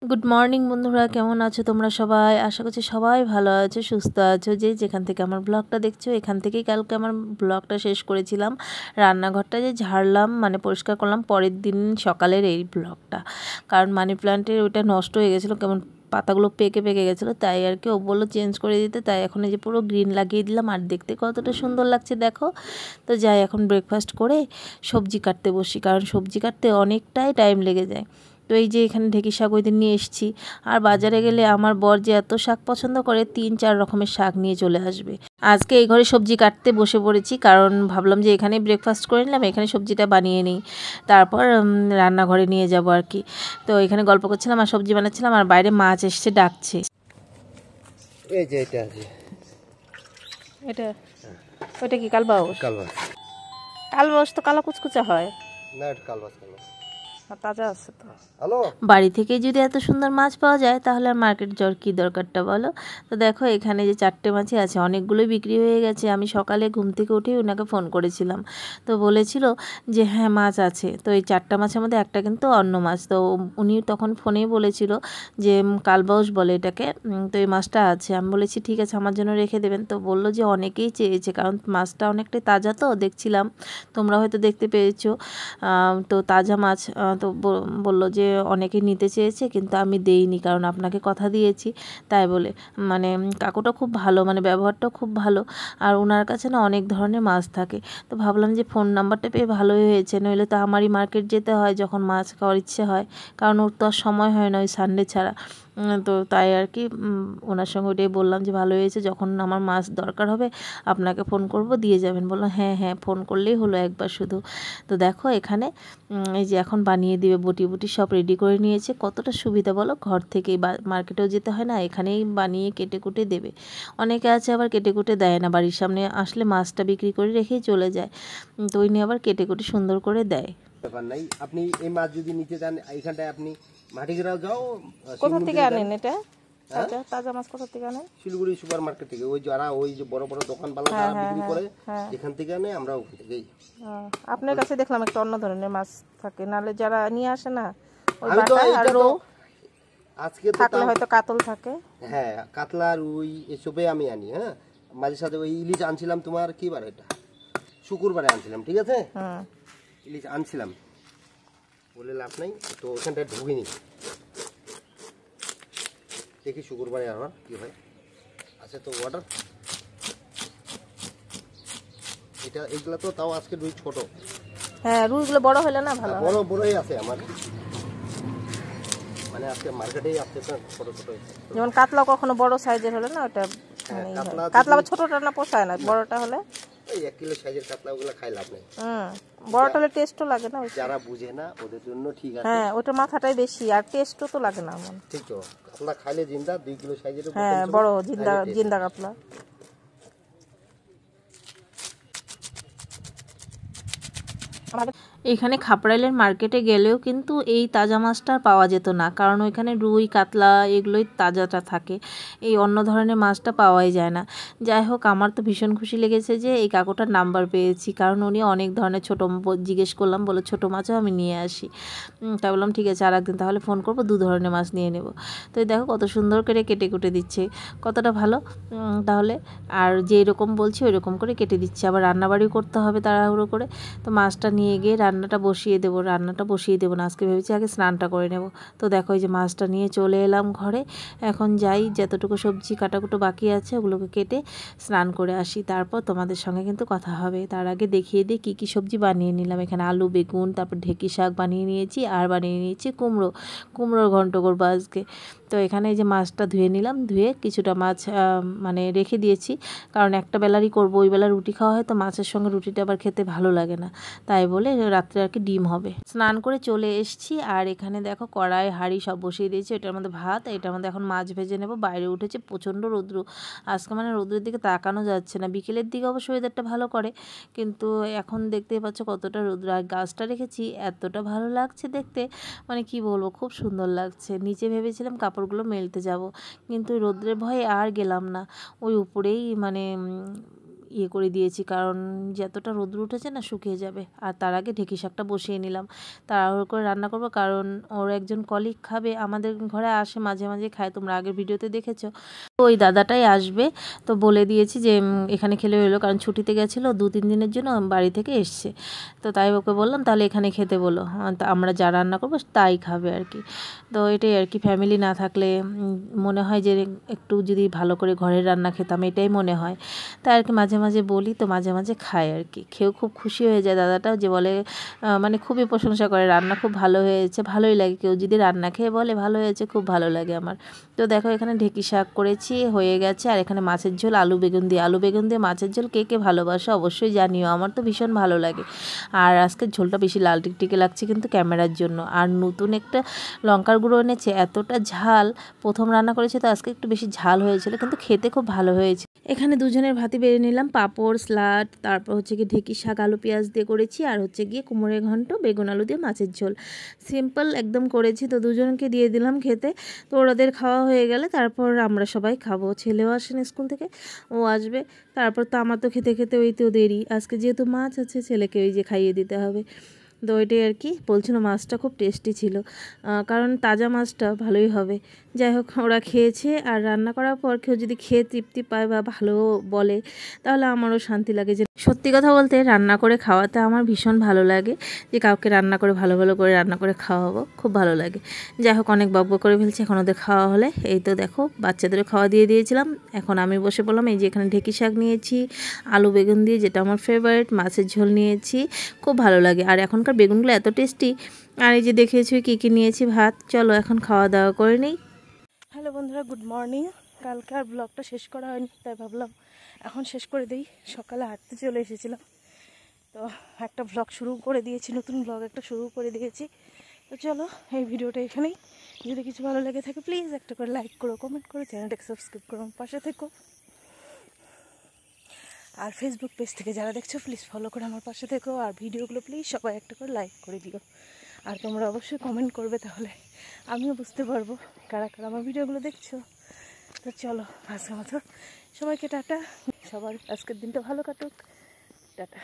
Good morning বন্ধুরা, কেমন আছো তোমরা সবাই? আশা করছি সবাই ভালো আছো, সুস্থ আছো। যে যেখান থেকে আমার ব্লগটা দেখছো, এখান থেকেই কালকে আমার ব্লগটা শেষ করেছিলাম। রান্নাঘরটা যে ঝাড়লাম, মানে পরিষ্কার করলাম পরের দিন সকালের এই ব্লগটা। কারণ মানি প্ল্যান্টের ওইটা নষ্ট হয়ে গেছিলো, কেমন পাতাগুলো পেকে পেকে গেছিলো, তাই আর কি ও বললো চেঞ্জ করে দিতে। তাই এখন এই যে পুরো গ্রিন লাগিয়ে দিলাম, আর দেখতে কতটা সুন্দর লাগছে দেখো। তো যাই, এখন ব্রেকফাস্ট করে সবজি কাটতে বসি, কারণ সবজি কাটতে অনেকটাই টাইম লেগে যায়। তো এই যে এখানে ঢেঁকি শাক ওই দিন নিয়ে এসেছি। আর বাজারে গেলে আমার বর যে এত শাক পছন্দ করে, 3-4 রকমের শাক নিয়ে চলে আসবে। আজকে এই ঘরে সবজি কাটতে বসে পড়েছি, কারণ ভাবলাম যে এখানে ব্রেকফাস্ট করে নিলাম, এখানে সবজিটা বানিয়ে নিই, তারপর রান্নাঘরে নিয়ে যাব আর কি। তো এখানে গল্প করছিলাম আর সবজি বানাচ্ছিলাম, আর বাইরে মাছ এসছে ডাকছে। এই যে এটা আছে, এটা ওইটা কি কালবাউস? কালবাস। কালবাউস তো কালো কুচকুচা হয় না, এটা কালবাস। তাজা আছে তো। হ্যালো, বাড়ি থেকে যদি এত সুন্দর মাছ পাওয়া যায়, তাহলে আর মার্কেট যাওয়ার কী দরকারটা বলো? তো দেখো এখানে যে 4টে মাছই আছে, অনেকগুলোই বিক্রি হয়ে গেছে। আমি সকালে ঘুম থেকে উঠেই ওনাকে ফোন করেছিলাম, তো বলেছিল যে হ্যাঁ মাছ আছে। তো এই 4টা মাছের মধ্যে একটা কিন্তু অন্য মাছ। তো উনি তখন ফোনেই বলেছিল যে কালবাউস বলে এটাকে। তো এই মাছটা আছে। আমি বলেছি ঠিক আছে, আমার জন্য রেখে দেবেন। তো বললো যে অনেকেই চেয়েছে, কারণ মাছটা অনেকটাই তাজা, তো দেখছিলাম তোমরা হয়তো দেখতে পেয়েছো। তো তাজা মাছ, তো বললো যে অনেকে নিতে চেয়েছে, কিন্তু আমি দেইনি, কারণ আপনাকে কথা দিয়েছি। তাই বলে মানে কাকুটা খুব ভালো, মানে ব্যবহারটাও খুব ভালো। আর ওনার কাছে না অনেক ধরনের মাছ থাকে। তো ভাবলাম যে ফোন নাম্বারটা পেয়ে ভালোই হয়েছে, নইলে তো আমারই মার্কেট যেতে হয় যখন মাছ খাওয়ার ইচ্ছে হয়, কারণ ওর তো আর সময় হয় না ওই সানডে ছাড়া। তো তাই আর কি ওনার সঙ্গে ওটাই বললাম যে ভালো হয়েছে, যখন আমার মাছ দরকার হবে আপনাকে ফোন করব, দিয়ে যাবেন। বললাম হ্যাঁ হ্যাঁ, ফোন করলেই হলো একবার শুধু। তো দেখো এখানে এই যে এখন বানিয়ে দিবে, বটি বুটি সব রেডি করে নিয়েছে। কতটা সুবিধা বলো, ঘর থেকেই মার্কেটেও যেতে হয় না, এখানেই বানিয়ে কেটে কুটে দেবে। অনেকে আছে আবার কেটে কুটে দেয় না, বাড়ির সামনে আসলে মাছটা বিক্রি করে রেখেই চলে যায়। তো ওই নিয়ে আবার কেটে কুটে সুন্দর করে দেয়। ব্যাপার নাই, আপনি এই মাছ যদি নিতে চান এইখানটায় আপনি মাটিগ্রাও যাও। কোথা থেকে আনেন এটা? তাজা তাজা মাছ কোথা থেকে আনেন? শিলিগুড়ি সুপার মার্কেট থেকে, ওই যারা ওই যে বড় বড় দোকানওয়ালা যারা বিক্রি করে এখান থেকে আনে, আমরা ওখান থেকেই। আপনার কাছে দেখলাম একটা অন্য ধরনের মাছ থাকে, নালে যারা নিয়ে আসে না ওই আমি তো বাটা আর রৌ আজকে তো থাকলে হয়তো কাতল থাকে। হ্যাঁ, কাতলা রুই এসবে আমি আনি। হ্যাঁ, মাঝে সাথে ওই ইলিশ আনছিলাম, তোমার কি বার এটা, শুক্রবারে আনছিলাম, ঠিক আছে। ইলিশ আনছিলাম বলে লাভ নাই, তো ওখানটায় ঢুকিনি, দেখি শুক্রবারে আবার কি হয়। আচ্ছা, তো অর্ডার এটা এইগুলা তো তাও আজকে রুই ছোট। হ্যাঁ, রুইগুলো বড় হলে না ভালো। বড় বড়ই আছে আমার, মানে আজকে মার্কেটেই আসছে তো ছোট ছোট। যেমন কাতলা কখনো বড় সাইজের হলে না, ওটা কাতলা ছোটটা না পোষায় না, বড়টা হলে এই 1 কিলো সাইজের কাতলা ওগুলা খাই লাভ নেই। বড়টা হলে টেস্টও লাগে না। যারা বুঝে না ওদের জন্য ঠিক আছে। হ্যাঁ, ওটার মাথাটাই বেশি, আর টেস্টও তো লাগে না এমন। ঠিক তো, কাতলা খাইলে জিন্দা 2 কিলো সাইজের। হ্যাঁ, বড় জিন্দা জিন্দা কাতলা। এখানে খাপড়াইলের মার্কেটে গেলেও কিন্তু এই তাজা মাছটা পাওয়া যেত না, কারণ ওইখানে রুই কাতলা এগুলোই তাজাটা থাকে, এই অন্য ধরনের মাছটা পাওয়াই যায় না। যাই হোক, আমার তো ভীষণ খুশি লেগেছে যে এই কাকুটার নাম্বার পেয়েছি, কারণ উনি অনেক ধরনের ছোটো জিজ্ঞেস করলাম, বলে ছোটো মাছও আমি নিয়ে আসি। তাই বললাম ঠিক আছে, আর একদিন তাহলে ফোন করবো, 2 ধরনের মাছ নিয়ে নেব। তো দেখো কত সুন্দর করে কেটে কুটে দিচ্ছে, কতটা ভালো তাহলে। আর যেই রকম বলছি ওই রকম করে কেটে দিচ্ছে, আবার রান্নাবাড়িও করতে হবে তাড়াহুড়ো করে। তো মাছটা নিয়ে গিয়ে রান্নাটা বসিয়ে দেবো না, আজকে ভেবেছি আগে স্নানটা করে নেব। তো দেখো এই যে মাছটা নিয়ে চলে এলাম ঘরে। এখন যাই, যতটুকু সবজি কাটাকুটো বাকি আছে ওগুলোকে কেটে স্নান করে আসি, তারপর তোমাদের সঙ্গে কিন্তু কথা হবে। তার আগে দেখিয়ে দিই কী কী সবজি বানিয়ে নিলাম। এখানে আলু বেগুন, তারপর ঢেঁকি শাক বানিয়ে নিয়েছি, আর বানিয়ে নিয়েছি কুমড়োর ঘন্ট করবো আজকে। তো এখানে এই যে মাছটা ধুয়ে নিলাম, ধুয়ে কিছুটা মাছ মানে রেখে দিয়েছি, কারণ একটা বেলারই করবো, ওই বেলা রুটি খাওয়া হয়, তো মাছের সঙ্গে রুটিটা আবার খেতে ভালো লাগে না, তাই বলে রাত্রে আর কি ডিম হবে। স্নান করে চলে এসেছি, আর এখানে দেখো কড়াই হাঁড়ি সব বসিয়ে দিয়েছি, এটার মধ্যে ভাত, এটার মধ্যে এখন মাছ ভেজে নেব। বাইরে উঠেছে প্রচণ্ড রৌদ্র আজকে, মানে রৌদ্রের দিকে তাকানো যাচ্ছে না। বিকেলের দিকে অবশ্য ওয়েদারটা ভালো করে, কিন্তু এখন দেখতেই পাচ্ছ কতটা রৌদ্র। আর গাছটা রেখেছি, এতটা ভালো লাগছে দেখতে, মানে কি বলবো, খুব সুন্দর লাগছে। নিচে ভেবেছিলাম কাপড়গুলো মেলতে যাব, কিন্তু রৌদ্রের ভয়ে আর গেলাম না। ওই উপরেই মানে ইয়ে করে দিয়েছি, কারণ যতটা রোদ্র উঠেছে না শুকিয়ে যাবে। আর তার আগে ঢেঁকি শাকটা বসিয়ে নিলাম, তাড়াহুড়ো করে রান্না করব, কারণ ওর একজন কলিগ খাবে, আমাদের ঘরে আসে মাঝে মাঝে খায়, তোমরা আগের ভিডিওতে দেখেছো। ওই দাদাটাই আসবে, তো বলে দিয়েছি যে এখানে খেলে হলো, কারণ ছুটিতে গেছিলো 2-3 দিনের জন্য, বাড়ি থেকে এসছে। তো তাই ওকে বললাম তাহলে এখানে খেতে বলো, তা আমরা যা রান্না করবো তাই খাবে আর কি। তো এটাই আর কি, ফ্যামিলি না থাকলে মনে হয় যে একটু যদি ভালো করে ঘরের রান্না খেতাম, এটাই মনে হয়। তাই আর কি মাঝে মাঝে বলি, তো মাঝে মাঝে খায় আর কি। খেয়েও খুব খুশি হয়ে যায় দাদাটাও, যে বলে মানে খুবই প্রশংসা করে, রান্না খুব ভালো হয়েছে। ভালোই লাগে, কেউ যদি রান্না খেয়ে বলে ভালো হয়েছে, খুব ভালো লাগে আমার। তো দেখো এখানে ঢেঁকি শাক করেছি, হয়ে গেছে। আর এখানে মাছের ঝোল, আলু বেগুন দিয়ে মাছের ঝোল, কে কে ভালোবাসো অবশ্যই জানিও, আমার তো ভীষণ ভালো লাগে। আর আজকে ঝোলটা বেশি লাল টিকটিকে লাগছে কিন্তু ক্যামেরার জন্য। আর নতুন একটা লঙ্কার গুঁড়ো এনেছে, এতটা ঝাল, প্রথম রান্না করেছে তো আজকে একটু বেশি ঝাল হয়েছিল, কিন্তু খেতে খুব ভালো হয়েছে। এখানে দুজনের ভাতই বেড়ে নিলাম, পাঁপড়, স্যালাড, তারপর হচ্ছে গিয়ে ঢেঁকি শাক আলু পেঁয়াজ দিয়ে করেছি, আর হচ্ছে গিয়ে কুমড়োর ঘন্ট বেগুন আলু দিয়ে মাছের ঝোল, সিম্পল একদম করেছি। তো দুজনকে দিয়ে দিলাম খেতে। তো ওদের খাওয়া হয়ে গেলে তারপর আমরা সবাই খাবো। ছেলেও আসেন স্কুল থেকে, ও আসবে, তারপর তো আমার তো খেতে খেতে ওই তো দেরি। আজকে যেহেতু মাছ আছে, ছেলেকে ওই যে খাইয়ে দিতে হবে। তো ওইটাই আর কি বলছিল, মাছটা খুব টেস্টি ছিল, কারণ তাজা মাছটা ভালোই হবে। যাই হোক, ওরা খেয়েছে, আর রান্না করার পর কেউ যদি খেয়ে তৃপ্তি পায় বা ভালো বলে, তাহলে আমারও শান্তি লাগে। যে সত্যি কথা বলতে, রান্না করে খাওয়াতে আমার ভীষণ ভালো লাগে, যে কাউকে রান্না করে ভালো ভালো করে রান্না করে খাওয়াবো, খুব ভালো লাগে। যাই হোক, অনেক বকবক করে ফেলছি, এখন ওদের খাওয়া হলে। এই তো দেখো বাচ্চাদেরও খাওয়া দিয়ে দিয়েছিলাম, এখন আমি বসে পড়লাম। এই যে এখানে ঢেঁকি শাক নিয়েছি আলু বেগুন দিয়ে, যেটা আমার ফেভারিট, মাছের ঝোল নিয়েছি, খুব ভালো লাগে। আর এখনকার বেগুনগুলো এত টেস্টি। আর এই যে দেখিয়েছি কী কী নিয়েছি, ভাত। চলো এখন খাওয়া দাওয়া করে নিই। হ্যালো বন্ধুরা, গুড মর্নিং। কালকে আর ব্লগটা শেষ করা হয়নি, তাই ভাবলাম এখন শেষ করে দিই। সকালে হাঁটতে চলে এসেছিলাম, তো একটা ব্লগ শুরু করে দিয়েছি, নতুন ব্লগ একটা শুরু করে দিয়েছি। তো চলো এই ভিডিওটা এখানেই। যদি কিছু ভালো লেগে থাকে প্লিজ একটা করে লাইক করো, কমেন্ট করো, চ্যানেলটাকে সাবস্ক্রাইব করো, পাশে থেকো। আর ফেসবুক পেজ থেকে যারা দেখছো প্লিজ ফলো করে আমার পাশে থেকো। আর ভিডিওগুলো প্লিজ সবাই একটা করে লাইক করে দিও। আর তোমরা অবশ্যই কমেন্ট করবে, তাহলে আমিও বুঝতে পারবো কারা কারা আমার ভিডিওগুলো দেখছো। তো চলো আজকের মতো সবাইকে টাটা, সবার আজকের দিনটা ভালো কাটুক, টাটা।